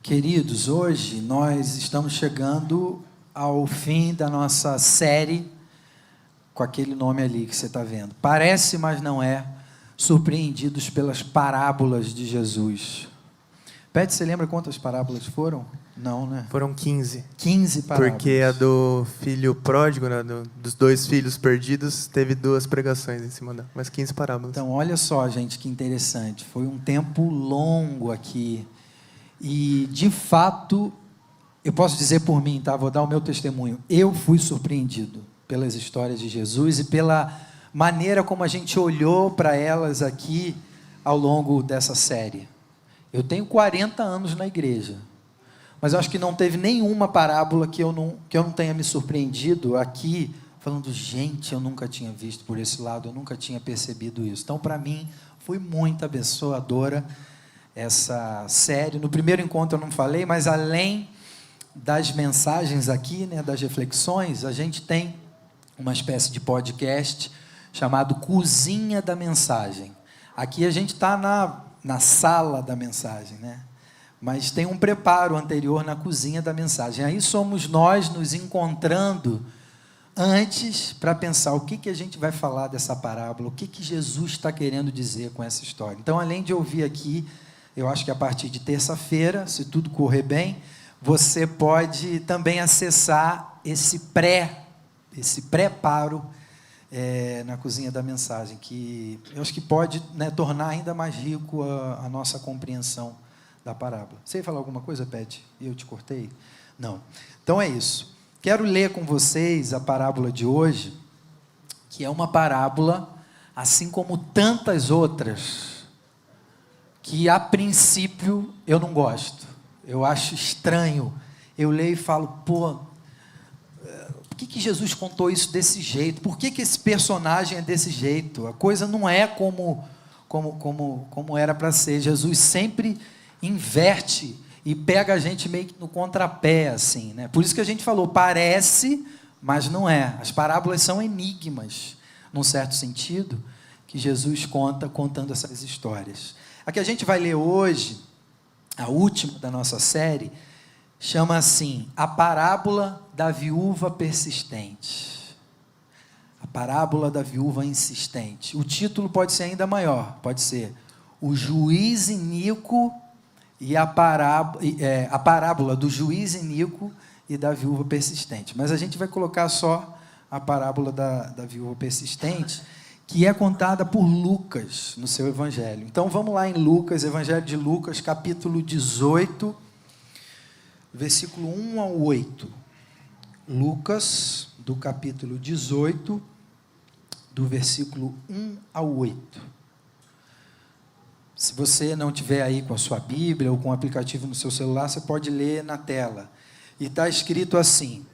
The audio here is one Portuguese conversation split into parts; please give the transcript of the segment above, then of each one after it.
Queridos, hoje nós estamos chegando ao fim da nossa série com aquele nome ali que você está vendo. Parece, mas não é. Surpreendidos pelas parábolas de Jesus. Pede, você lembra quantas parábolas foram? Não, né? Foram 15. 15 parábolas. Porque a do filho pródigo, né, dos dois filhos perdidos, teve 2 pregações em cima dela, mas 15 parábolas. Então, olha só, gente, que interessante. Foi um tempo longo aqui. E, de fato, eu posso dizer por mim, tá? Vou dar o meu testemunho. Eu fui surpreendido pelas histórias de Jesus e pela maneira como a gente olhou para elas aqui ao longo dessa série. Eu tenho 40 anos na igreja, mas eu acho que não teve nenhuma parábola que eu não tenha me surpreendido aqui, falando, gente, eu nunca tinha visto por esse lado, eu nunca tinha percebido isso. Então, para mim, foi muito abençoadora essa série. No primeiro encontro eu não falei, mas além das mensagens aqui, né, das reflexões, a gente tem uma espécie de podcast chamado Cozinha da Mensagem. Aqui a gente está na sala da mensagem, né? Mas tem um preparo anterior na cozinha da mensagem. Aí somos nós nos encontrando antes para pensar o que a gente vai falar dessa parábola, o que Jesus está querendo dizer com essa história. Então, além de ouvir aqui, eu acho que a partir de terça-feira, se tudo correr bem, você pode também acessar esse preparo na cozinha da mensagem, que eu acho que pode, né, tornar ainda mais rico a nossa compreensão da parábola. Você ia falar alguma coisa, Pet? Eu te cortei? Não. Então é isso. Quero ler com vocês a parábola de hoje, que é uma parábola, assim como tantas outras, que a princípio eu não gosto, eu acho estranho, eu leio e falo, por que Jesus contou isso desse jeito? Por que esse personagem é desse jeito? A coisa não é como era para ser. Jesus sempre inverte e pega a gente meio que no contrapé, assim, né? Por isso que a gente falou, parece, mas não é. As parábolas são enigmas, num certo sentido, que Jesus conta contando essas histórias. A que a gente vai ler hoje, a última da nossa série, chama assim, a parábola da viúva persistente. A parábola da viúva insistente. O título pode ser ainda maior, pode ser o juiz iníquo e a parábola do juiz iníquo e da viúva persistente. Mas a gente vai colocar só a parábola da viúva persistente, que é contada por Lucas no seu evangelho. Então vamos lá em Lucas, evangelho de Lucas, capítulo 18, versículo 1 ao 8. Lucas, do capítulo 18, do versículo 1 ao 8. Se você não tiver aí com a sua Bíblia ou com o aplicativo no seu celular, você pode ler na tela. E está escrito assim: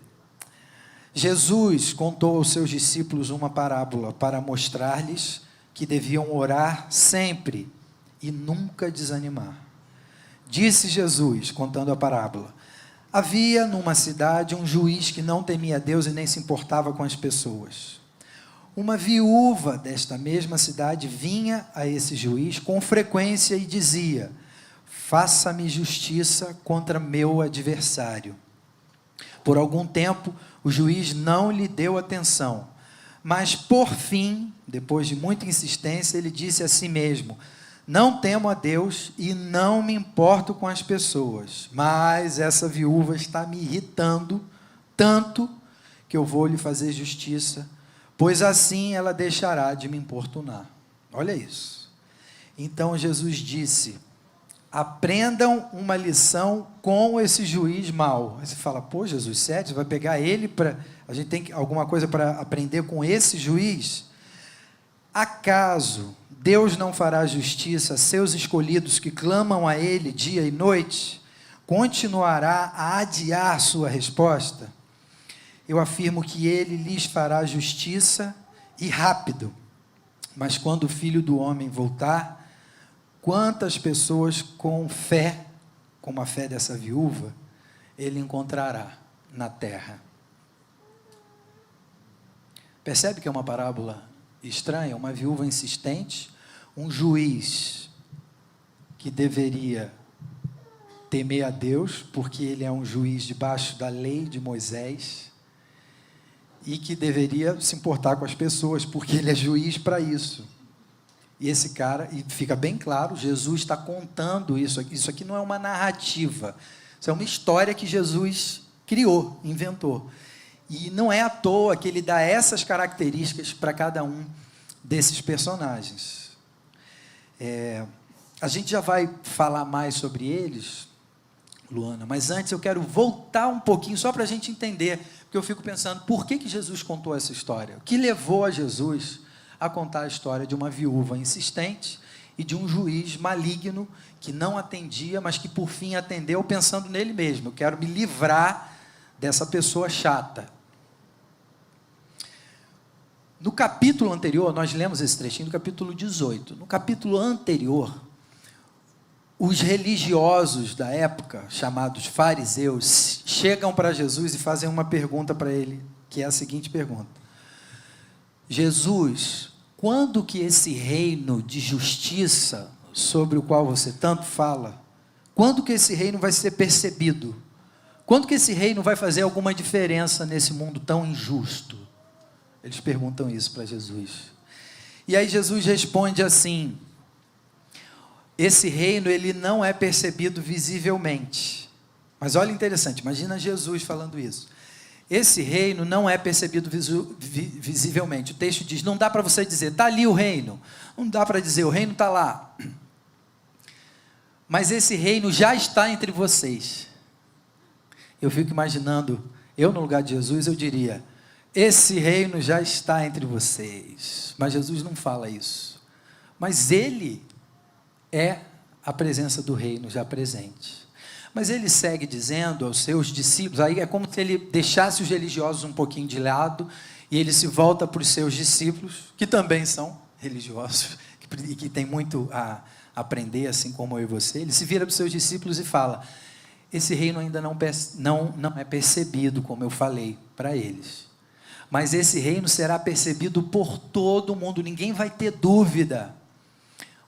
Jesus contou aos seus discípulos uma parábola para mostrar-lhes que deviam orar sempre e nunca desanimar. Disse Jesus, contando a parábola: havia numa cidade um juiz que não temia Deus e nem se importava com as pessoas. Uma viúva desta mesma cidade vinha a esse juiz com frequência e dizia: faça-me justiça contra meu adversário. Por algum tempo, o juiz não lhe deu atenção, mas por fim, depois de muita insistência, ele disse a si mesmo: não temo a Deus e não me importo com as pessoas, mas essa viúva está me irritando tanto que eu vou lhe fazer justiça, pois assim ela deixará de me importunar. Olha isso. Então Jesus disse: aprendam uma lição com esse juiz mau. Aí você fala, pô, Jesus, sério? Você vai pegar ele a gente tem alguma coisa para aprender com esse juiz? Acaso Deus não fará justiça a seus escolhidos que clamam a Ele dia e noite? Continuará a adiar sua resposta? Eu afirmo que Ele lhes fará justiça e rápido. Mas quando o Filho do Homem voltar, quantas pessoas com fé, como a fé dessa viúva, Ele encontrará na terra? Percebe que é uma parábola estranha? Uma viúva insistente, um juiz que deveria temer a Deus, porque ele é um juiz debaixo da lei de Moisés, e que deveria se importar com as pessoas, porque ele é juiz para isso. E esse cara, e fica bem claro, Jesus está contando isso. Isso aqui não é uma narrativa, isso é uma história que Jesus criou, inventou. E não é à toa que ele dá essas características para cada um desses personagens. A gente já vai falar mais sobre eles, Luana, mas antes eu quero voltar um pouquinho, só para a gente entender, porque eu fico pensando, por que Jesus contou essa história? O que levou a Jesus a contar a história de uma viúva insistente e de um juiz maligno que não atendia, mas que por fim atendeu pensando nele mesmo. Eu quero me livrar dessa pessoa chata. No capítulo anterior, nós lemos esse trechinho do capítulo 18. No capítulo anterior, os religiosos da época, chamados fariseus, chegam para Jesus e fazem uma pergunta para ele, que é a seguinte pergunta: Jesus, quando que esse reino de justiça, sobre o qual você tanto fala, quando que esse reino vai ser percebido? Quando que esse reino vai fazer alguma diferença nesse mundo tão injusto? Eles perguntam isso para Jesus. E aí Jesus responde assim: esse reino, ele não é percebido visivelmente. Mas olha interessante, imagina Jesus falando isso. Esse reino não é percebido visivelmente. O texto diz, não dá para você dizer, está ali o reino. Não dá para dizer, o reino está lá. Mas esse reino já está entre vocês. Eu fico imaginando, eu no lugar de Jesus, eu diria, esse reino já está entre vocês. Mas Jesus não fala isso. Mas ele é a presença do reino já presente. Mas ele segue dizendo aos seus discípulos, aí é como se ele deixasse os religiosos um pouquinho de lado, e ele se volta para os seus discípulos, que também são religiosos, e que tem muito a aprender, assim como eu e você. Ele se vira para os seus discípulos e fala, esse reino ainda não é percebido, como eu falei para eles. Mas esse reino será percebido por todo mundo, ninguém vai ter dúvida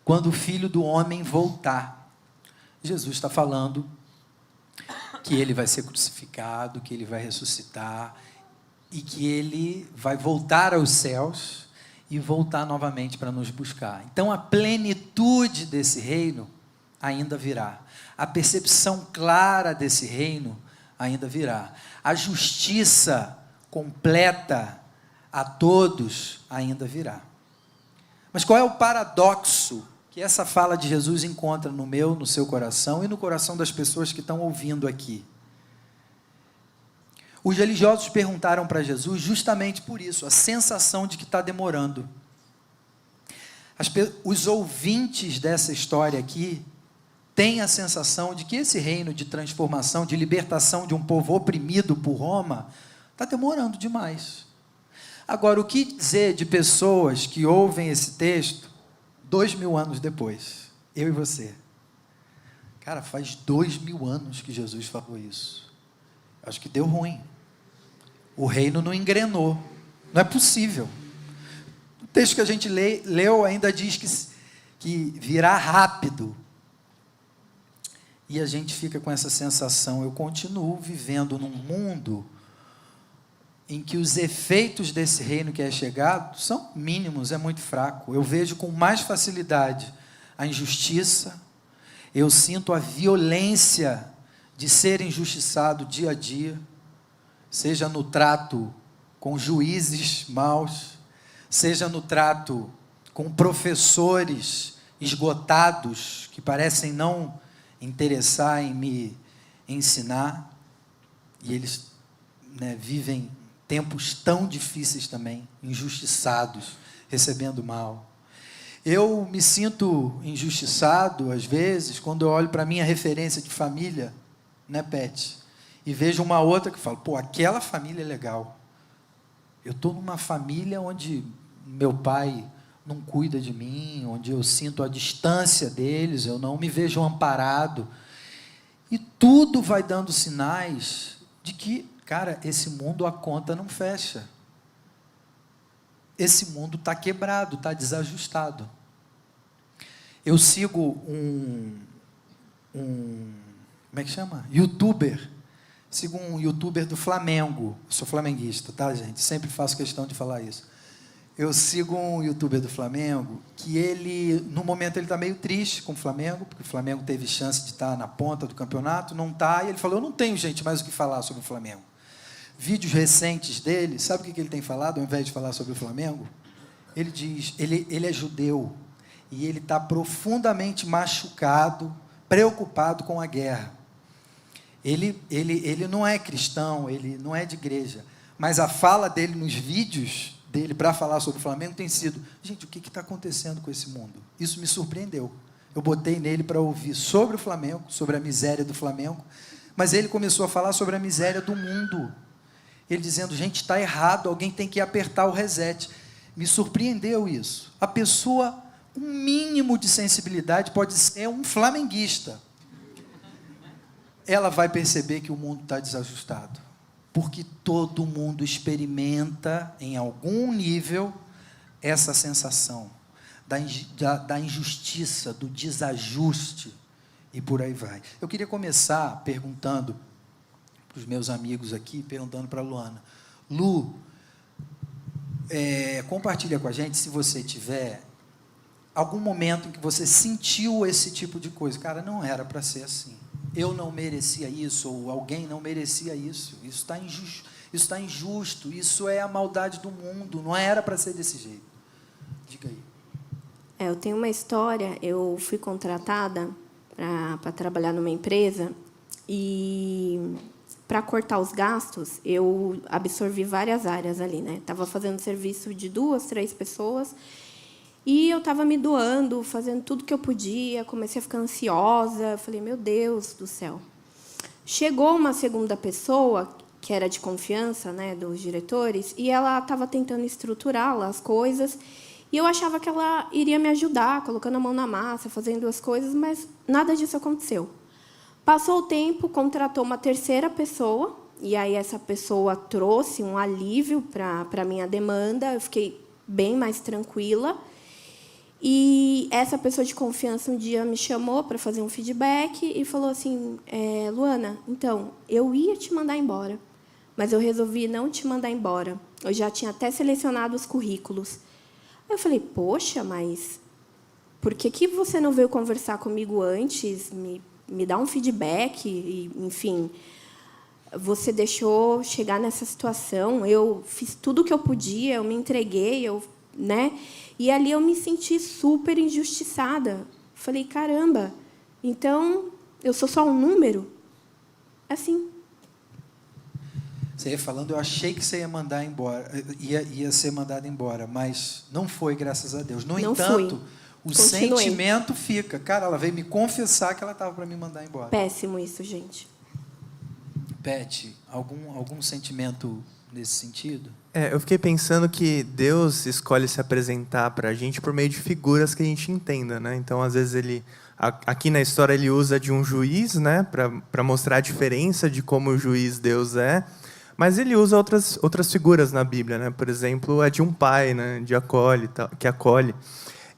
quando o Filho do Homem voltar. Jesus está falando que ele vai ser crucificado, que ele vai ressuscitar e que ele vai voltar aos céus e voltar novamente para nos buscar. Então a plenitude desse reino ainda virá. A percepção clara desse reino ainda virá. A justiça completa a todos ainda virá. Mas qual é o paradoxo que essa fala de Jesus encontra no meu, no seu coração e no coração das pessoas que estão ouvindo aqui? Os religiosos perguntaram para Jesus justamente por isso, a sensação de que está demorando. Os ouvintes dessa história aqui têm a sensação de que esse reino de transformação, de libertação de um povo oprimido por Roma, está demorando demais. Agora, o que dizer de pessoas que ouvem esse texto 2000 anos depois, eu e você? Cara, faz 2000 anos que Jesus falou isso. Acho que deu ruim. O reino não engrenou. Não é possível. O texto que a gente leu ainda diz que virá rápido. E a gente fica com essa sensação, eu continuo vivendo num mundo em que os efeitos desse reino que é chegado são mínimos, é muito fraco. Eu vejo com mais facilidade a injustiça, eu sinto a violência de ser injustiçado dia a dia, seja no trato com juízes maus, seja no trato com professores esgotados, que parecem não interessar em me ensinar, e eles vivem tempos tão difíceis também, injustiçados, recebendo mal. Eu me sinto injustiçado, às vezes, quando eu olho para a minha referência de família, Pet? E vejo uma outra que fala, pô, aquela família é legal. Eu estou numa família onde meu pai não cuida de mim, onde eu sinto a distância deles, eu não me vejo amparado. E tudo vai dando sinais de que, cara, esse mundo, a conta não fecha. Esse mundo está quebrado, está desajustado. Eu sigo um como é que chama? YouTuber. Sigo um youtuber do Flamengo. Eu sou flamenguista, tá, gente? Sempre faço questão de falar isso. Eu sigo um youtuber do Flamengo que ele, no momento, ele está meio triste com o Flamengo, porque o Flamengo teve chance de estar na ponta do campeonato, não está, e ele falou, eu não tenho, gente, mais o que falar sobre o Flamengo. Vídeos recentes dele, sabe o que ele tem falado, ao invés de falar sobre o Flamengo? Ele diz, ele é judeu, e ele está profundamente machucado, preocupado com a guerra. Ele não é cristão, ele não é de igreja, mas a fala dele nos vídeos dele para falar sobre o Flamengo tem sido, gente, o que está acontecendo com esse mundo? Isso me surpreendeu. Eu botei nele para ouvir sobre o Flamengo, sobre a miséria do Flamengo, mas ele começou a falar sobre a miséria do mundo. Ele dizendo, gente, está errado, alguém tem que apertar o reset. Me surpreendeu isso. A pessoa, um mínimo de sensibilidade, pode ser um flamenguista. Ela vai perceber que o mundo está desajustado. Porque todo mundo experimenta, em algum nível, essa sensação da injustiça, do desajuste, e por aí vai. Eu queria começar perguntando para os meus amigos aqui, perguntando para a Luana. Lu, compartilha com a gente, se você tiver algum momento em que você sentiu esse tipo de coisa. Cara, não era para ser assim. Eu não merecia isso, ou alguém não merecia isso. Isso está injusto, isso é a maldade do mundo, não era para ser desse jeito. Diga aí. Eu tenho uma história, eu fui contratada para trabalhar numa empresa e para cortar os gastos, eu absorvi várias áreas ali, né? Estava fazendo serviço de 2, 3 pessoas e eu estava me doando, fazendo tudo que eu podia, comecei a ficar ansiosa, falei, meu Deus do céu. Chegou uma segunda pessoa, que era de confiança, né, dos diretores, e ela estava tentando estruturar lá as coisas, e eu achava que ela iria me ajudar, colocando a mão na massa, fazendo as coisas, mas nada disso aconteceu. Passou o tempo, contratou uma terceira pessoa, e aí essa pessoa trouxe um alívio para a minha demanda, eu fiquei bem mais tranquila. E essa pessoa de confiança um dia me chamou para fazer um feedback e falou assim, Luana, então, eu ia te mandar embora, mas eu resolvi não te mandar embora. Eu já tinha até selecionado os currículos. Eu falei, poxa, mas por que você não veio conversar comigo antes, me dar um feedback, e, enfim, você deixou chegar nessa situação, eu fiz tudo o que eu podia, eu me entreguei, né? E ali eu me senti super injustiçada. Falei, caramba, então eu sou só um número? Assim. Você ia falando, eu achei que você ia mandar embora, ia ser mandada embora, mas não foi, graças a Deus. No entanto, o sentimento fica. Cara, ela veio me confessar que ela estava para me mandar embora. Péssimo isso, gente. Pet, algum sentimento nesse sentido? Eu fiquei pensando que Deus escolhe se apresentar para a gente por meio de figuras que a gente entenda, né? Então, às vezes, aqui na história, ele usa de um juiz, né, para mostrar a diferença de como o juiz Deus é, mas ele usa outras figuras na Bíblia, né? Por exemplo, a de um pai, né, que acolhe.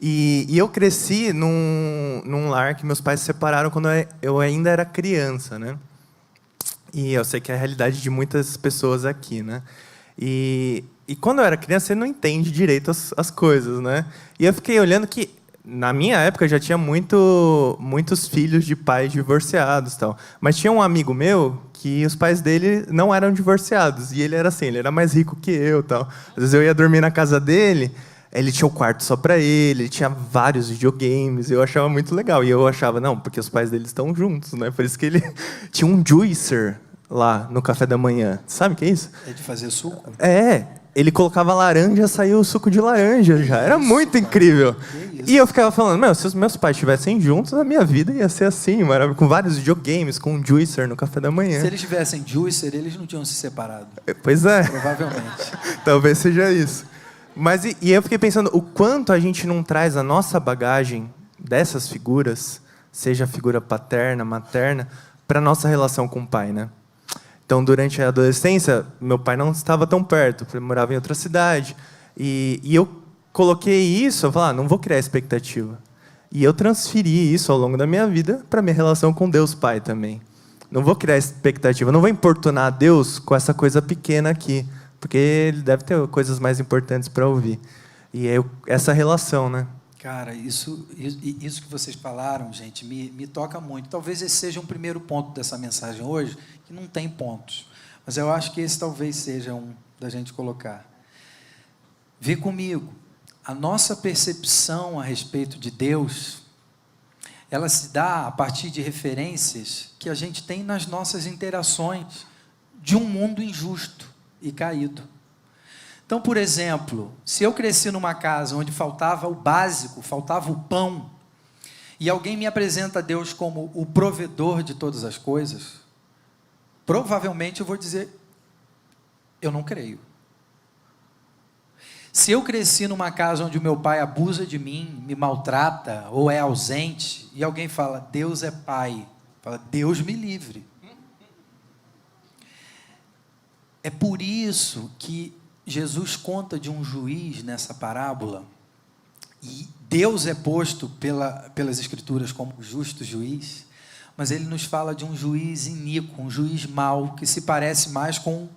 E eu cresci num lar que meus pais se separaram quando eu ainda era criança, né? E eu sei que é a realidade de muitas pessoas aqui, né? E quando eu era criança, você não entende direito as coisas, né? E eu fiquei olhando que, na minha época, já tinha muitos filhos de pais divorciados, tal. Mas tinha um amigo meu que os pais dele não eram divorciados. E ele era assim, ele era mais rico que eu, tal. Às vezes eu ia dormir na casa dele, ele tinha um quarto só para ele tinha vários videogames, eu achava muito legal. E eu achava, não, porque os pais dele estão juntos, né? Por isso que ele tinha um juicer lá no café da manhã. Sabe o que é isso? É de fazer suco? Ele colocava laranja, saiu o suco de laranja já. Era muito incrível. E eu ficava falando, se os meus pais estivessem juntos, a minha vida ia ser assim, com vários videogames, com um juicer no café da manhã. Se eles tivessem juicer, eles não tinham se separado. Pois é. Provavelmente. Talvez seja isso. Mas e eu fiquei pensando, o quanto a gente não traz a nossa bagagem dessas figuras, seja a figura paterna, materna, para a nossa relação com o pai, né? Então, durante a adolescência, meu pai não estava tão perto, ele morava em outra cidade. E eu coloquei isso, eu falei, não vou criar expectativa. E eu transferi isso ao longo da minha vida para a minha relação com Deus Pai também. não vou criar expectativa, não vou importunar Deus com essa coisa pequena aqui, porque Ele deve ter coisas mais importantes para ouvir. E é essa relação, né? Cara, isso que vocês falaram, gente, me toca muito. Talvez esse seja um primeiro ponto dessa mensagem hoje, que não tem pontos. Mas eu acho que esse talvez seja um da gente colocar. Vê comigo, a nossa percepção a respeito de Deus, ela se dá a partir de referências que a gente tem nas nossas interações de um mundo injusto e caído. Então, por exemplo, se eu cresci numa casa onde faltava o básico, faltava o pão, e alguém me apresenta Deus como o provedor de todas as coisas, provavelmente eu vou dizer, eu não creio. Se eu cresci numa casa onde o meu pai abusa de mim, me maltrata, ou é ausente, e alguém fala, Deus é pai, fala, Deus me livre. É por isso que Jesus conta de um juiz nessa parábola, e Deus é posto pelas Escrituras como justo juiz, mas ele nos fala de um juiz iníquo, um juiz mau, que se parece mais com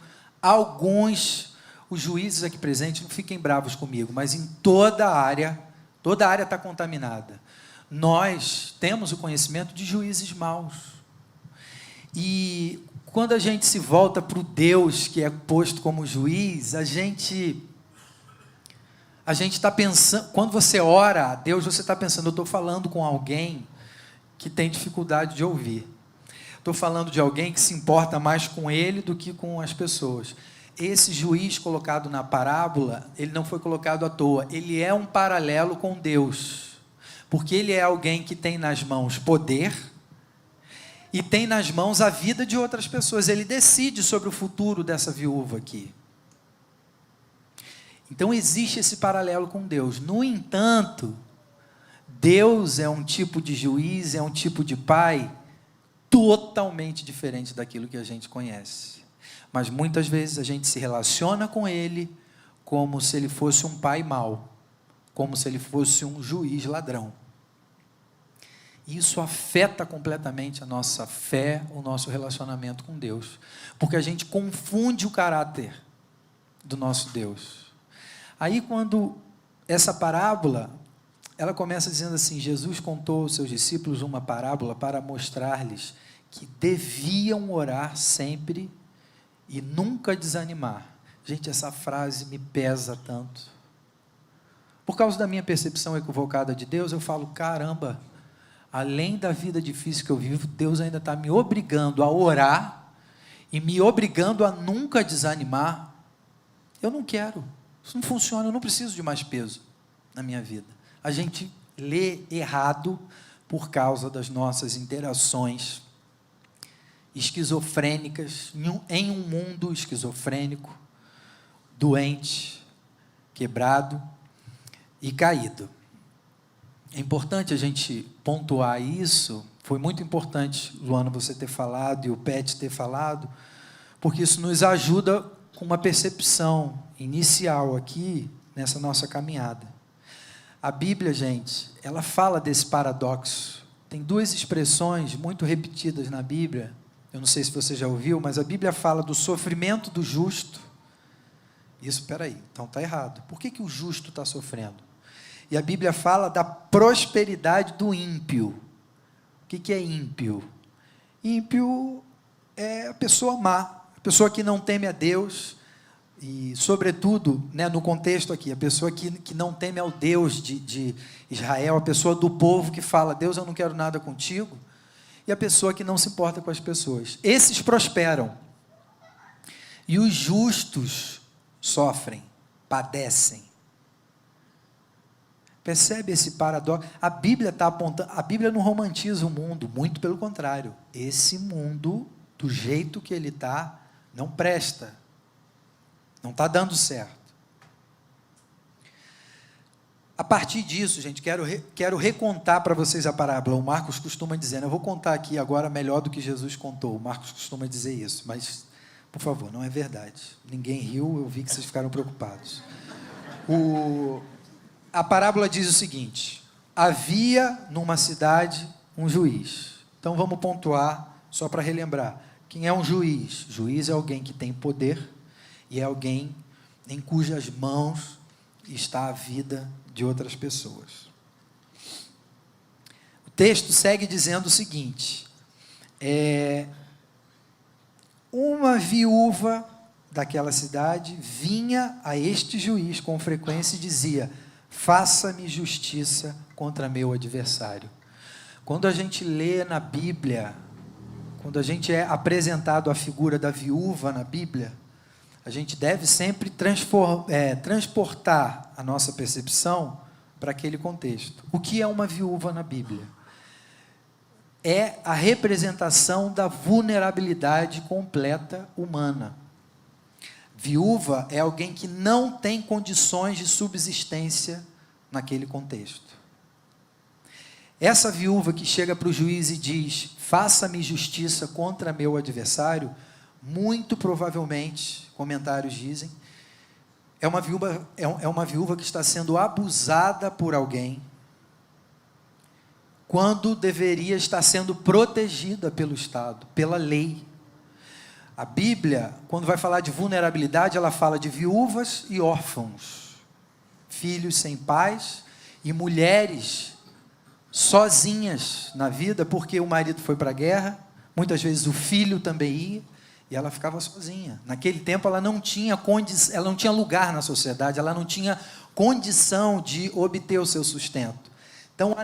alguns, os juízes aqui presentes, não fiquem bravos comigo, mas em toda a área está contaminada. Nós temos o conhecimento de juízes maus, e quando a gente se volta para o Deus que é posto como juiz, a gente está pensando, quando você ora a Deus, você está pensando, eu estou falando com alguém que tem dificuldade de ouvir. Estou falando de alguém que se importa mais com ele do que com as pessoas. Esse juiz colocado na parábola, ele não foi colocado à toa, ele é um paralelo com Deus, porque ele é alguém que tem nas mãos poder, e tem nas mãos a vida de outras pessoas. Ele decide sobre o futuro dessa viúva aqui. Então existe esse paralelo com Deus. No entanto, Deus é um tipo de juiz, é um tipo de pai totalmente diferente daquilo que a gente conhece. Mas muitas vezes a gente se relaciona com ele como se ele fosse um pai mau, como se ele fosse um juiz ladrão. Isso afeta completamente a nossa fé, o nosso relacionamento com Deus, porque a gente confunde o caráter do nosso Deus. Aí, quando essa parábola, ela começa dizendo assim, Jesus contou aos seus discípulos uma parábola para mostrar-lhes que deviam orar sempre e nunca desanimar. Gente, essa frase me pesa tanto. Por causa da minha percepção equivocada de Deus, eu falo, caramba, além da vida difícil que eu vivo, Deus ainda está me obrigando a orar e me obrigando a nunca desanimar. Eu não quero. Isso não funciona, eu não preciso de mais peso na minha vida. A gente lê errado por causa das nossas interações esquizofrênicas, em um mundo esquizofrênico, doente, quebrado e caído. É importante a gente pontuar isso, foi muito importante, Luana, você ter falado e o Pet ter falado, porque isso nos ajuda com uma percepção inicial aqui, nessa nossa caminhada. A Bíblia, gente, ela fala desse paradoxo. Tem duas expressões muito repetidas na Bíblia, eu não sei se você já ouviu, mas a Bíblia fala do sofrimento do justo. Isso, peraí, então está errado. Por que o justo está sofrendo? E a Bíblia fala da prosperidade do ímpio. O que é ímpio? Ímpio é a pessoa má, a pessoa que não teme a Deus, e sobretudo, né, no contexto aqui, a pessoa que não teme ao Deus de Israel, a pessoa do povo que fala, Deus, eu não quero nada contigo, e a pessoa que não se importa com as pessoas. Esses prosperam, e os justos sofrem, padecem. Percebe esse paradoxo? A Bíblia está apontando, a Bíblia não romantiza o mundo, muito pelo contrário. Esse mundo, do jeito que ele está, não presta. Não está dando certo. A partir disso, gente, quero recontar para vocês a parábola. O Marcos costuma dizer, eu vou contar aqui agora melhor do que Jesus contou. O Marcos costuma dizer isso, mas, por favor, não é verdade. Ninguém riu, eu vi que vocês ficaram preocupados. A parábola diz o seguinte, havia numa cidade um juiz. Então vamos pontuar só para relembrar, quem é um juiz? Juiz é alguém que tem poder e é alguém em cujas mãos está a vida de outras pessoas. O texto segue dizendo o seguinte: uma viúva daquela cidade vinha a este juiz com frequência e dizia: faça-me justiça contra meu adversário. Quando a gente lê na Bíblia, quando a gente é apresentado a figura da viúva na Bíblia, a gente deve sempre transportar a nossa percepção para aquele contexto. O que é uma viúva na Bíblia? É a representação da vulnerabilidade completa humana. Viúva é alguém que não tem condições de subsistência naquele contexto. Essa viúva que chega para o juiz e diz: faça-me justiça contra meu adversário, muito provavelmente, comentários dizem, é uma viúva que está sendo abusada por alguém, quando deveria estar sendo protegida pelo Estado, pela lei. A Bíblia, quando vai falar de vulnerabilidade, ela fala de viúvas e órfãos, filhos sem pais e mulheres sozinhas na vida, porque o marido foi para a guerra, muitas vezes o filho também ia, e ela ficava sozinha. Naquele tempo ela não tinha lugar na sociedade, ela não tinha condição de obter o seu sustento. Então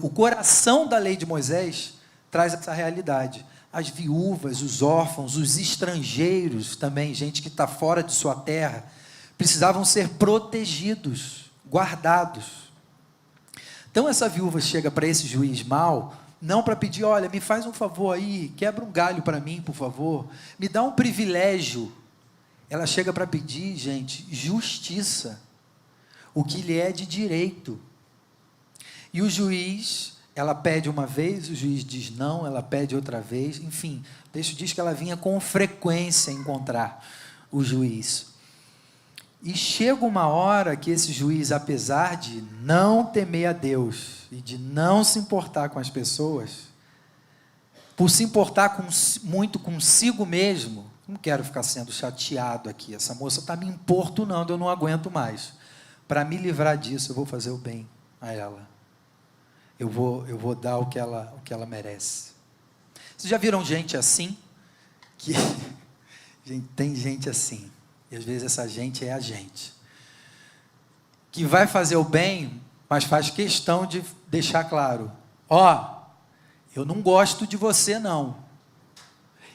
o coração da lei de Moisés traz essa realidade. As viúvas, os órfãos, os estrangeiros também, gente que está fora de sua terra, precisavam ser protegidos, guardados. Então essa viúva chega para esse juiz mau, não para pedir: olha, me faz um favor aí, quebra um galho para mim, por favor, me dá um privilégio. Ela chega para pedir, gente, justiça, o que lhe é de direito. E o juiz, ela pede uma vez, o juiz diz não, ela pede outra vez, enfim, o texto diz que ela vinha com frequência encontrar o juiz. E chega uma hora que esse juiz, apesar de não temer a Deus e de não se importar com as pessoas, por se importar muito consigo mesmo, não quero ficar sendo chateado aqui, essa moça está me importunando, eu não aguento mais. Para me livrar disso, eu vou fazer o bem a ela. Eu vou dar o que ela merece. Vocês já viram gente assim? Tem gente assim. E às vezes essa gente é a gente. Que vai fazer o bem, mas faz questão de deixar claro: eu não gosto de você não.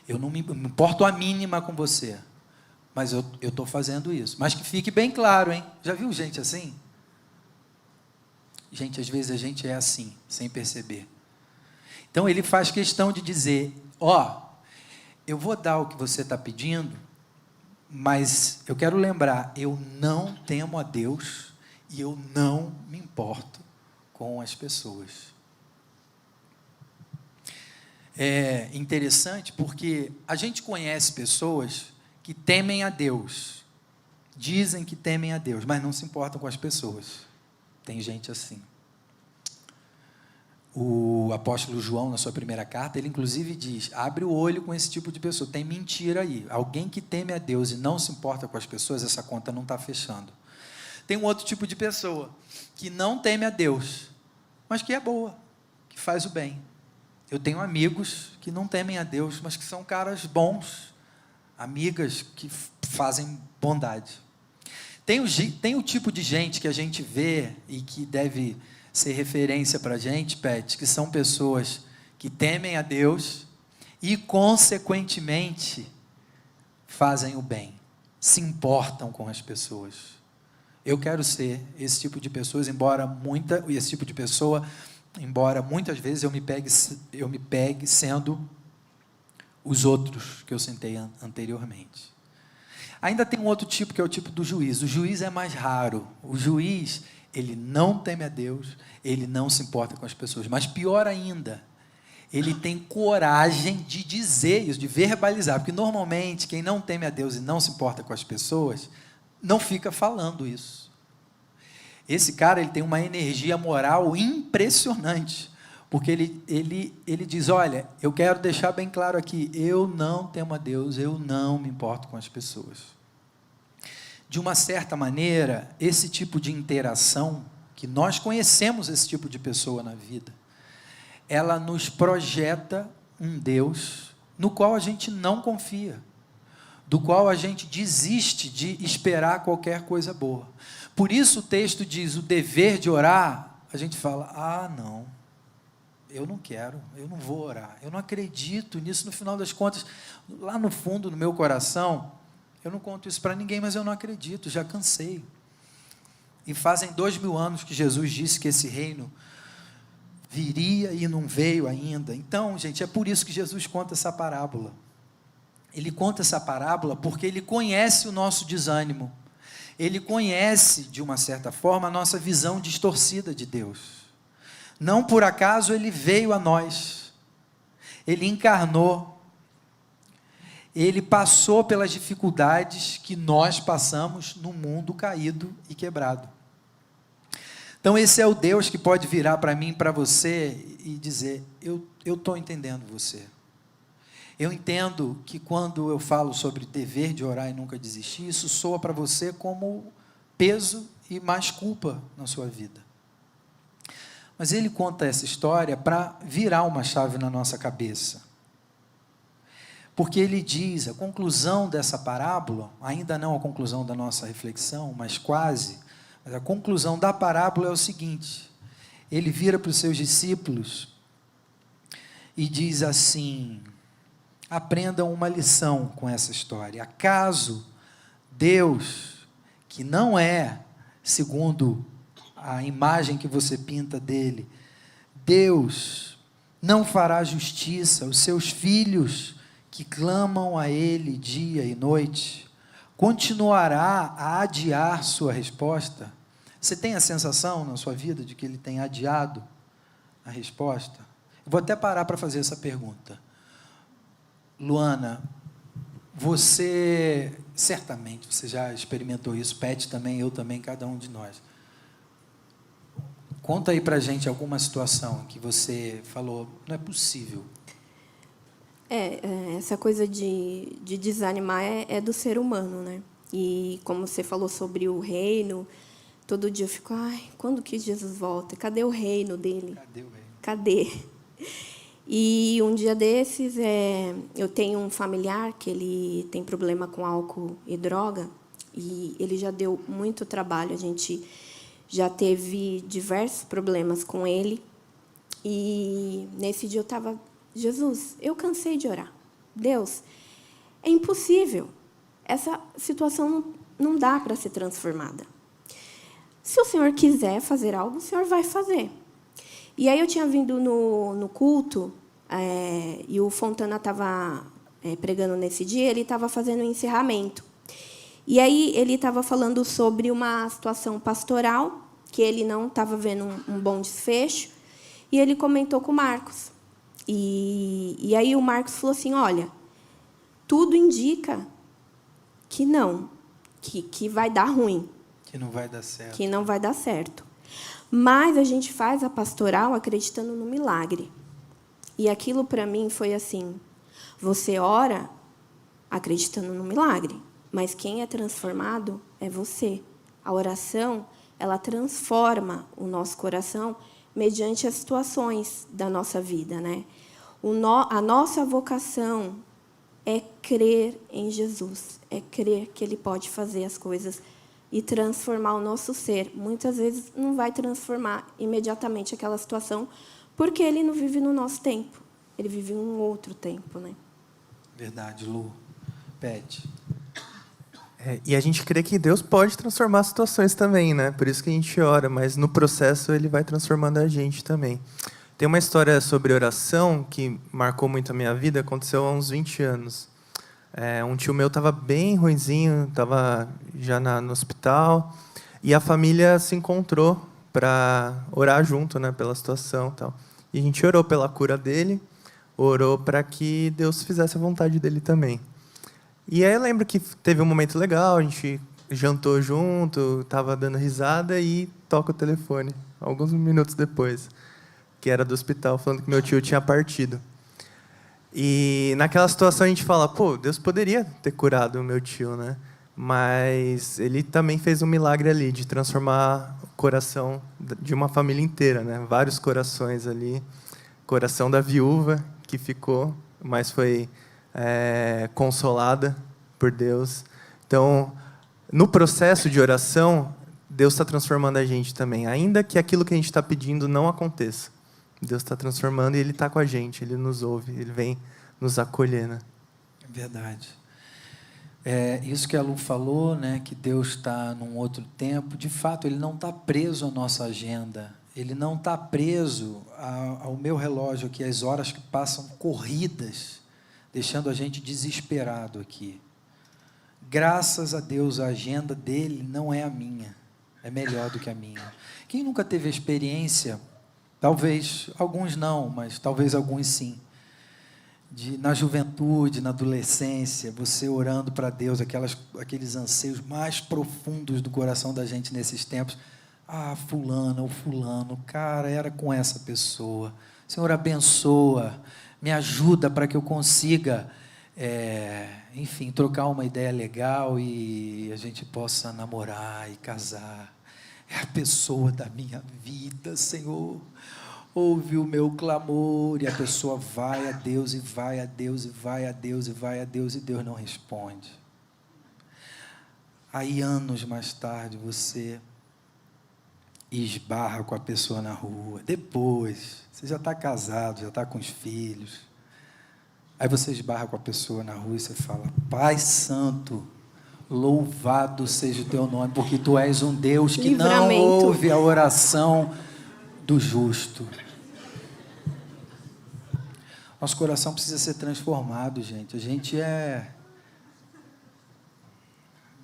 Eu não me importo a mínima com você. Mas eu estou fazendo isso. Mas que fique bem claro, hein? Já viu gente assim? Gente, às vezes a gente é assim, sem perceber. Então ele faz questão de dizer: eu vou dar o que você está pedindo, mas eu quero lembrar, eu não temo a Deus e eu não me importo com as pessoas. É interessante porque a gente conhece pessoas que temem a Deus, dizem que temem a Deus, mas não se importam com as pessoas. Tem gente assim. O apóstolo João, na sua primeira carta, ele inclusive diz: abre o olho com esse tipo de pessoa, tem mentira aí. Alguém que teme a Deus e não se importa com as pessoas, essa conta não está fechando. Tem um outro tipo de pessoa, que não teme a Deus, mas que é boa, que faz o bem. Eu tenho amigos que não temem a Deus, mas que são caras bons, amigas que fazem bondade. Tem o tipo de gente que a gente vê e que deve ser referência para a gente, Pet, que são pessoas que temem a Deus e, consequentemente, fazem o bem, se importam com as pessoas. Eu quero ser esse tipo de pessoas, embora muitas vezes eu me pegue sendo os outros que eu citei anteriormente. Ainda tem um outro tipo, que é o tipo do juiz. O juiz é mais raro. O juiz, ele não teme a Deus, ele não se importa com as pessoas. Mas pior ainda, ele tem coragem de dizer isso, de verbalizar. Porque normalmente, quem não teme a Deus e não se importa com as pessoas, não fica falando isso. Esse cara, ele tem uma energia moral impressionante. Porque ele diz, olha, eu quero deixar bem claro aqui, eu não temo a Deus, eu não me importo com as pessoas. De uma certa maneira, esse tipo de interação, que nós conhecemos esse tipo de pessoa na vida, ela nos projeta um Deus no qual a gente não confia, do qual a gente desiste de esperar qualquer coisa boa. Por isso o texto diz, o dever de orar, a gente fala, não, eu não quero, eu não vou orar, eu não acredito nisso. No final das contas, lá no fundo, no meu coração, eu não conto isso para ninguém, mas eu não acredito, já cansei. E fazem 2000 anos que Jesus disse que esse reino viria e não veio ainda. Então, gente, é por isso que Jesus conta essa parábola. Ele conta essa parábola porque ele conhece o nosso desânimo. Ele conhece, de uma certa forma, a nossa visão distorcida de Deus. Não por acaso ele veio a nós. Ele encarnou. Ele passou pelas dificuldades que nós passamos no mundo caído e quebrado. Então esse é o Deus que pode virar para mim, para você e dizer, eu estou entendendo você. Eu entendo que quando eu falo sobre dever de orar e nunca desistir, isso soa para você como peso e mais culpa na sua vida. Mas ele conta essa história para virar uma chave na nossa cabeça. Porque ele diz, a conclusão dessa parábola, ainda não a conclusão da nossa reflexão, mas quase, mas a conclusão da parábola é o seguinte, ele vira para os seus discípulos e diz assim, aprendam uma lição com essa história. Acaso Deus, que não é segundo a imagem que você pinta dele, Deus não fará justiça aos seus filhos que clamam a ele dia e noite? Continuará a adiar sua resposta? Você tem a sensação na sua vida de que ele tem adiado a resposta? Eu vou até parar para fazer essa pergunta. Luana, você, certamente, você já experimentou isso, Pet também, eu também, cada um de nós. Conta aí para a gente alguma situação que você falou, não é possível. Essa coisa de desanimar é do ser humano, né? E como você falou sobre o reino, todo dia eu fico, quando que Jesus volta? Cadê o reino dele? Cadê o reino? Cadê? E um dia desses, eu tenho um familiar que ele tem problema com álcool e droga, e ele já deu muito trabalho, a gente já teve diversos problemas com ele, e nesse dia eu estava, Jesus, eu cansei de orar. Deus, é impossível, essa situação não dá para ser transformada. Se o Senhor quiser fazer algo, o Senhor vai fazer. E aí eu tinha vindo no culto, e o Fontana estava pregando nesse dia, ele estava fazendo um encerramento. E aí ele estava falando sobre uma situação pastoral, que ele não estava vendo um bom desfecho, e ele comentou com o Marcos. E aí o Marcos falou assim, olha, tudo indica que não, que vai dar ruim. Que não vai dar certo. Que não vai dar certo. Mas a gente faz a pastoral acreditando no milagre. E aquilo para mim foi assim, você ora acreditando no milagre, mas quem é transformado é você. A oração, ela transforma o nosso coração mediante as situações da nossa vida, né? A nossa vocação é crer em Jesus, é crer que Ele pode fazer as coisas e transformar o nosso ser. Muitas vezes não vai transformar imediatamente aquela situação, porque Ele não vive no nosso tempo, Ele vive em um outro tempo, né? Verdade, Lu. Pede. E a gente crê que Deus pode transformar situações também, né? Por isso que a gente ora, mas no processo Ele vai transformando a gente também. Tem uma história sobre oração que marcou muito a minha vida, aconteceu há uns 20 anos. Um tio meu estava bem ruinzinho, estava já no hospital, e a família se encontrou para orar junto, né, pela situação. Tal. E a gente orou pela cura dele, orou para que Deus fizesse a vontade dele também. E aí eu lembro que teve um momento legal, a gente jantou junto, estava dando risada e toca o telefone, alguns minutos depois. que era do hospital, falando que meu tio tinha partido. E naquela situação a gente fala, pô, Deus poderia ter curado o meu tio, né? Mas ele também fez um milagre ali, de transformar o coração de uma família inteira, né? Vários corações ali. Coração da viúva, que ficou, mas foi consolada por Deus. Então, no processo de oração, Deus está transformando a gente também. Ainda que aquilo que a gente está pedindo não aconteça. Deus está transformando e Ele está com a gente, Ele nos ouve, Ele vem nos acolher, né? Verdade. Isso que a Lu falou, né, que Deus está num outro tempo, de fato, Ele não está preso à nossa agenda, Ele não está preso ao meu relógio aqui, as horas que passam corridas, deixando a gente desesperado aqui. Graças a Deus, a agenda dele não é a minha, é melhor do que a minha. Quem nunca teve a experiência, talvez alguns não, mas talvez alguns sim, na juventude, na adolescência, você orando para Deus, aqueles anseios mais profundos do coração da gente nesses tempos. Fulana ou fulano, cara, era com essa pessoa. Senhor, abençoa, me ajuda para que eu consiga, enfim, trocar uma ideia legal e a gente possa namorar e casar. É a pessoa da minha vida, Senhor. Ouve o meu clamor, e a pessoa vai a Deus, e vai a Deus, e vai a Deus, e vai a Deus, e Deus não responde. Aí, anos mais tarde, você esbarra com a pessoa na rua. Depois, você já está casado, já está com os filhos. Aí você esbarra com a pessoa na rua e você fala, Pai Santo, louvado seja o teu nome, porque tu és um Deus que não ouve a oração do justo. Nosso coração precisa ser transformado, gente. A gente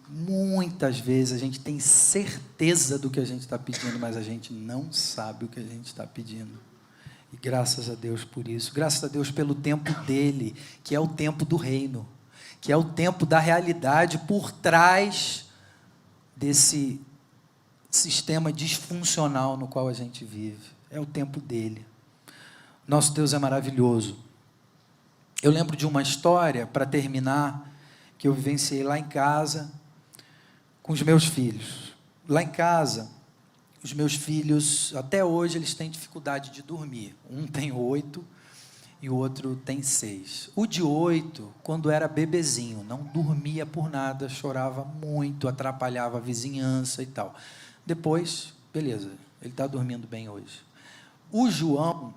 muitas vezes a gente tem certeza do que a gente está pedindo, mas a gente não sabe o que a gente está pedindo. E graças a Deus por isso. Graças a Deus pelo tempo dele, que é o tempo do reino, que é o tempo da realidade por trás desse sistema disfuncional no qual a gente vive. É o tempo dele. Nosso Deus é maravilhoso. Eu lembro de uma história, para terminar, que eu vivenciei lá em casa, com os meus filhos. Lá em casa, os meus filhos, até hoje, eles têm dificuldade de dormir. Um tem 8 e o outro tem 6. O de 8, quando era bebezinho, não dormia por nada, chorava muito, atrapalhava a vizinhança e tal. Depois, beleza, ele está dormindo bem hoje. O João,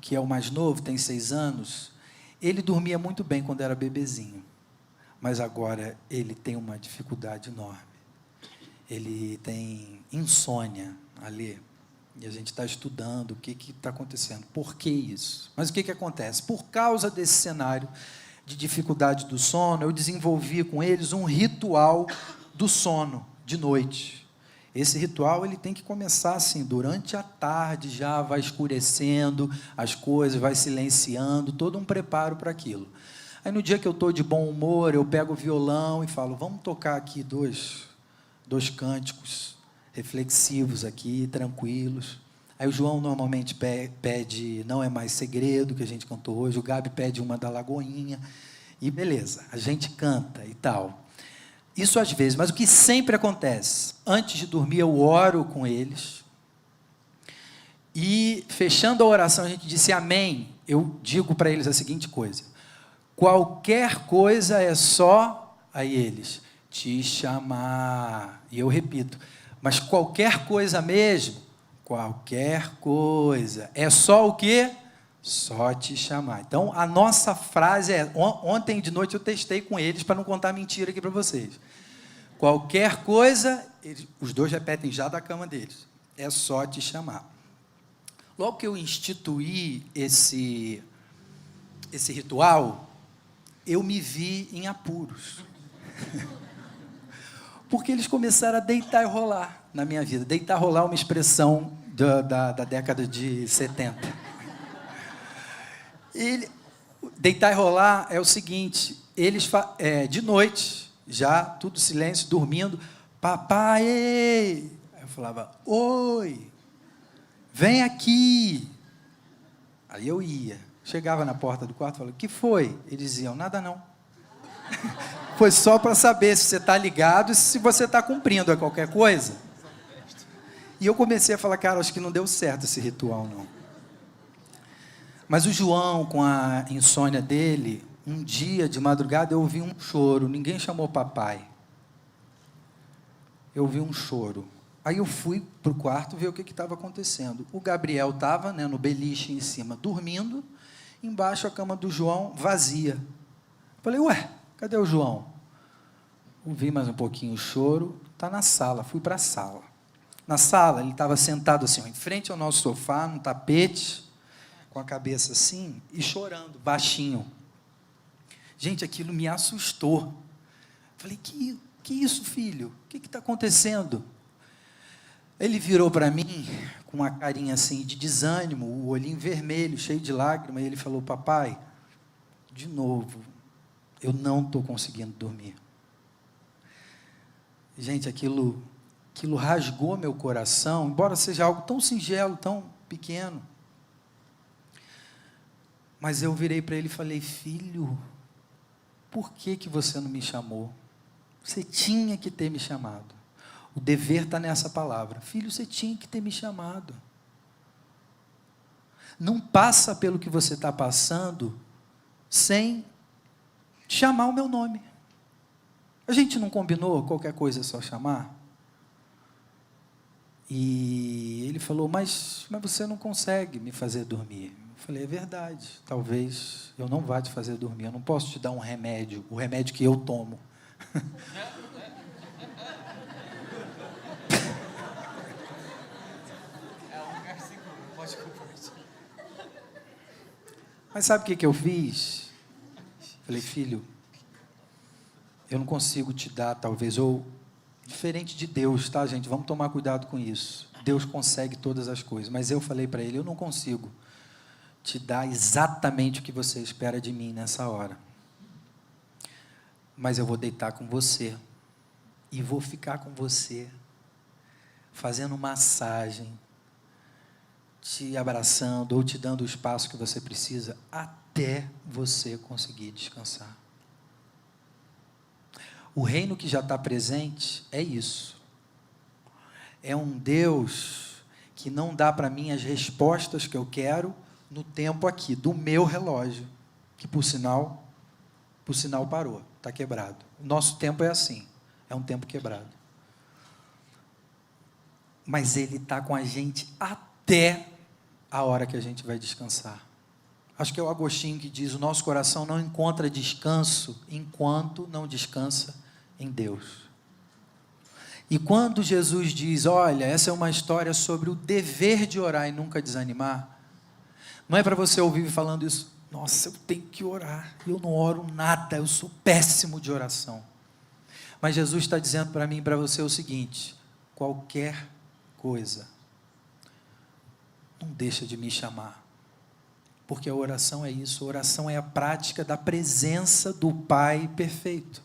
que é o mais novo, tem 6 anos, ele dormia muito bem quando era bebezinho, mas agora ele tem uma dificuldade enorme. Ele tem insônia, ali, e a gente está estudando o que está acontecendo, por que isso? Mas o que acontece? Por causa desse cenário de dificuldade do sono, eu desenvolvi com eles um ritual do sono, de noite. Esse ritual ele tem que começar assim, durante a tarde já vai escurecendo as coisas, vai silenciando, todo um preparo para aquilo. Aí no dia que eu estou de bom humor, eu pego o violão e falo, vamos tocar aqui dois cânticos reflexivos aqui, tranquilos. Aí o João normalmente pede Não É Mais Segredo, que a gente cantou hoje, o Gabi pede uma da Lagoinha, e beleza, a gente canta e tal. Isso às vezes, mas o que sempre acontece, antes de dormir eu oro com eles, e fechando a oração a gente disse amém, eu digo para eles a seguinte coisa, qualquer coisa é só, aí eles, te chamar, e eu repito, mas qualquer coisa mesmo, qualquer coisa, é só o quê? Só te chamar. Então, a nossa frase é... Ontem de noite eu testei com eles para não contar mentira aqui para vocês. Qualquer coisa, os dois repetem já da cama deles. É só te chamar. Logo que eu instituí esse ritual, eu me vi em apuros. Porque eles começaram a deitar e rolar na minha vida. Deitar e rolar é uma expressão da década de 70. Deitar e rolar é o seguinte, eles de noite, já tudo silêncio, dormindo, papai, aí eu falava, oi, vem aqui. Aí eu ia. Chegava na porta do quarto e falava, o que foi? Eles diziam, nada não. Foi só para saber se você está ligado e se você está cumprindo qualquer coisa. E eu comecei a falar, cara, acho que não deu certo esse ritual, não. Mas o João, com a insônia dele, um dia de madrugada eu ouvi um choro. Ninguém chamou papai. Eu ouvi um choro. Aí eu fui para o quarto ver o que estava acontecendo. O Gabriel estava, né, no beliche em cima, dormindo. Embaixo a cama do João vazia. Falei, ué, cadê o João? Ouvi mais um pouquinho o choro. Está na sala. Fui para a sala. Na sala, ele estava sentado assim, ó, em frente ao nosso sofá, num tapete, com a cabeça assim, e chorando, baixinho. Gente, aquilo me assustou. Falei, que isso, filho? O que está acontecendo? Ele virou para mim, com uma carinha assim de desânimo, o olhinho vermelho, cheio de lágrimas, e ele falou, papai, de novo, eu não estou conseguindo dormir. Gente, aquilo rasgou meu coração, embora seja algo tão singelo, tão pequeno. Mas eu virei para ele e falei, filho, por que você não me chamou? Você tinha que ter me chamado. O dever está nessa palavra. Filho, você tinha que ter me chamado. Não passa pelo que você está passando sem chamar o meu nome. A gente não combinou qualquer coisa é só chamar? E ele falou, mas você não consegue me fazer dormir. Eu falei, é verdade, talvez eu não vá te fazer dormir, eu não posso te dar um remédio, o remédio que eu tomo. Mas sabe o que eu fiz? Falei, filho, eu não consigo te dar, talvez, ou diferente de Deus, tá, gente? Vamos tomar cuidado com isso. Deus consegue todas as coisas, mas eu falei para ele, eu não consigo te dar exatamente o que você espera de mim nessa hora. Mas eu vou deitar com você e vou ficar com você, fazendo massagem, te abraçando ou te dando o espaço que você precisa até você conseguir descansar. O reino que já está presente é isso. É um Deus que não dá para mim as respostas que eu quero no tempo aqui, do meu relógio, que por sinal parou, está quebrado. O nosso tempo é assim, é um tempo quebrado. Mas Ele está com a gente até a hora que a gente vai descansar. Acho que é o Agostinho que diz, o nosso coração não encontra descanso enquanto não descansa em Deus. E quando Jesus diz, olha, essa é uma história sobre o dever de orar e nunca desanimar, não é para você ouvir falando isso, nossa, eu tenho que orar, eu não oro nada, eu sou péssimo de oração. Mas Jesus está dizendo para mim e para você o seguinte, qualquer coisa, não deixa de me chamar, porque a oração é isso, a oração é a prática da presença do Pai perfeito.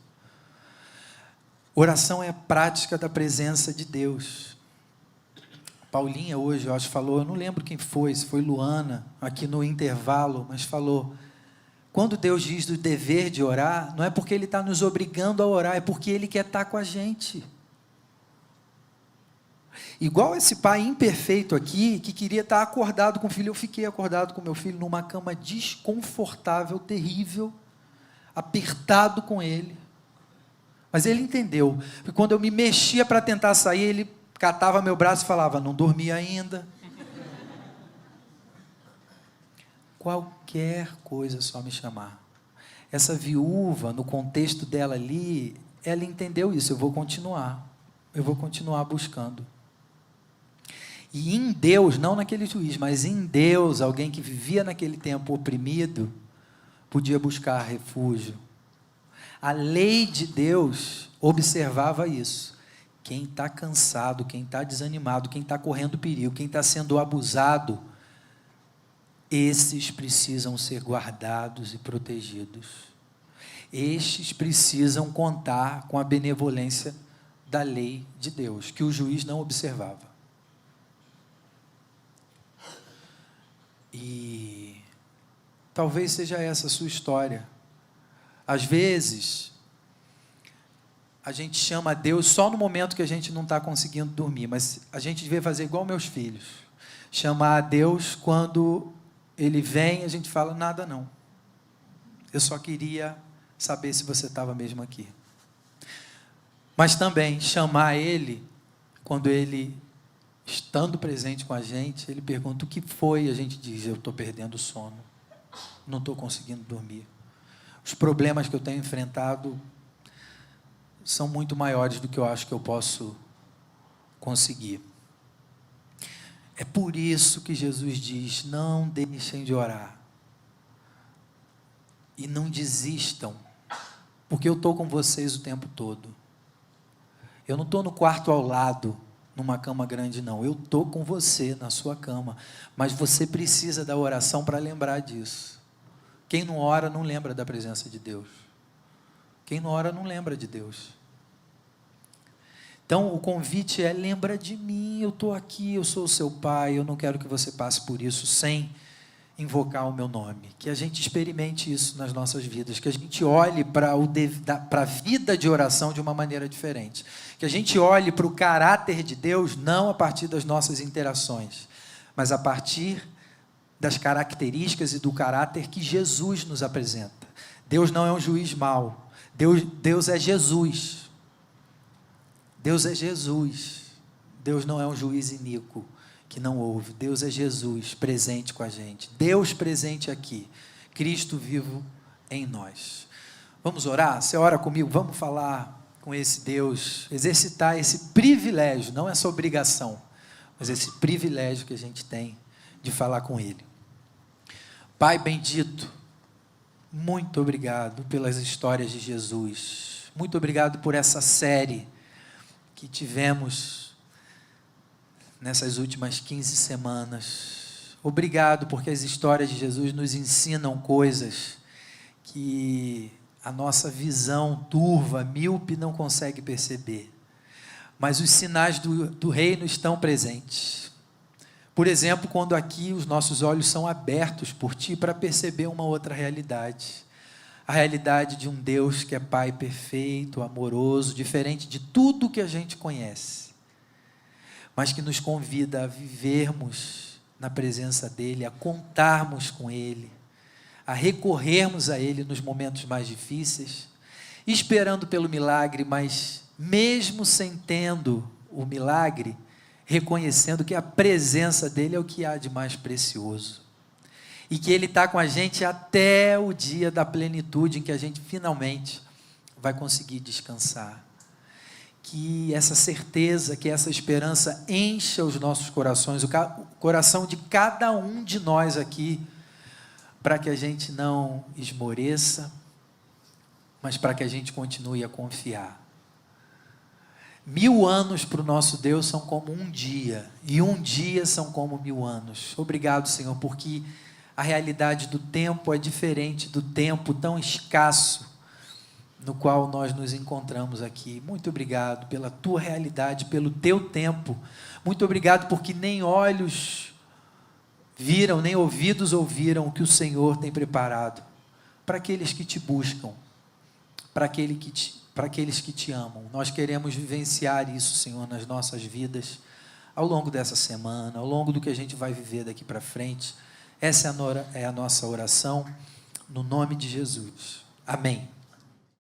Oração é a prática da presença de Deus. Paulinha hoje, eu acho, falou, eu não lembro quem foi, se foi Luana, aqui no intervalo, mas falou, quando Deus diz do dever de orar, não é porque Ele está nos obrigando a orar, é porque Ele quer estar com a gente. Igual esse pai imperfeito aqui, que queria estar acordado com o filho, eu fiquei acordado com meu filho numa cama desconfortável, terrível, apertado com ele. Mas ele entendeu, porque quando eu me mexia para tentar sair, ele catava meu braço e falava, não dormi ainda. Qualquer coisa, só me chamar. Essa viúva, no contexto dela ali, ela entendeu isso, eu vou continuar buscando. E em Deus, não naquele juiz, mas em Deus, alguém que vivia naquele tempo oprimido, podia buscar refúgio. A lei de Deus observava isso. Quem está cansado, quem está desanimado, quem está correndo perigo, quem está sendo abusado, esses precisam ser guardados e protegidos. Estes precisam contar com a benevolência da lei de Deus, que o juiz não observava. E talvez seja essa a sua história. Às vezes, a gente chama a Deus só no momento que a gente não está conseguindo dormir, mas a gente devia fazer igual meus filhos. Chamar a Deus quando Ele vem, a gente fala, nada não. Eu só queria saber se você estava mesmo aqui. Mas também chamar Ele quando Ele, estando presente com a gente, Ele pergunta o que foi, a gente diz, eu estou perdendo o sono, não estou conseguindo dormir. Os problemas que eu tenho enfrentado são muito maiores do que eu acho que eu posso conseguir. É por isso que Jesus diz, não deixem de orar. E não desistam, porque eu estou com vocês o tempo todo. Eu não estou no quarto ao lado, numa cama grande, não. Eu estou com você na sua cama. Mas você precisa da oração para lembrar disso. Quem não ora não lembra da presença de Deus. Quem não ora não lembra de Deus. Então, o convite é, lembra de mim, eu estou aqui, eu sou o seu pai, eu não quero que você passe por isso sem invocar o meu nome. Que a gente experimente isso nas nossas vidas, que a gente olhe para a vida de oração de uma maneira diferente. Que a gente olhe para o caráter de Deus, não a partir das nossas interações, mas a partir das características e do caráter que Jesus nos apresenta. Deus não é um juiz mau. Deus é Jesus. Deus é Jesus. Deus não é um juiz iníquo que não ouve. Deus é Jesus presente com a gente. Deus presente aqui. Cristo vivo em nós. Vamos orar? Você ora comigo? Vamos falar com esse Deus, exercitar esse privilégio, não essa obrigação, mas esse privilégio que a gente tem de falar com Ele. Pai bendito, muito obrigado pelas histórias de Jesus. Muito obrigado por essa série que tivemos nessas últimas 15 semanas. Obrigado porque as histórias de Jesus nos ensinam coisas que a nossa visão turva, míope, não consegue perceber. Mas os sinais do reino estão presentes. Por exemplo, quando aqui os nossos olhos são abertos por Ti para perceber uma outra realidade. A realidade de um Deus que é Pai perfeito, amoroso, diferente de tudo que a gente conhece. Mas que nos convida a vivermos na presença dEle, a contarmos com Ele, a recorrermos a Ele nos momentos mais difíceis, esperando pelo milagre, mas mesmo sem tendo o milagre, reconhecendo que a presença dEle é o que há de mais precioso. E que Ele está com a gente até o dia da plenitude, em que a gente finalmente vai conseguir descansar. Que essa certeza, que essa esperança encha os nossos corações, o coração de cada um de nós aqui, para que a gente não esmoreça, mas para que a gente continue a confiar. 1000 anos para o nosso Deus são como um dia, e um dia são como 1000 anos. Obrigado, Senhor, porque a realidade do tempo é diferente do tempo tão escasso no qual nós nos encontramos aqui. Muito obrigado pela tua realidade, pelo teu tempo. Muito obrigado porque nem olhos viram, nem ouvidos ouviram o que o Senhor tem preparado para aqueles que te buscam, para aqueles que te amam. Nós queremos vivenciar isso, Senhor, nas nossas vidas, ao longo dessa semana, ao longo do que a gente vai viver daqui para frente. Essa é a nossa oração, no nome de Jesus. Amém.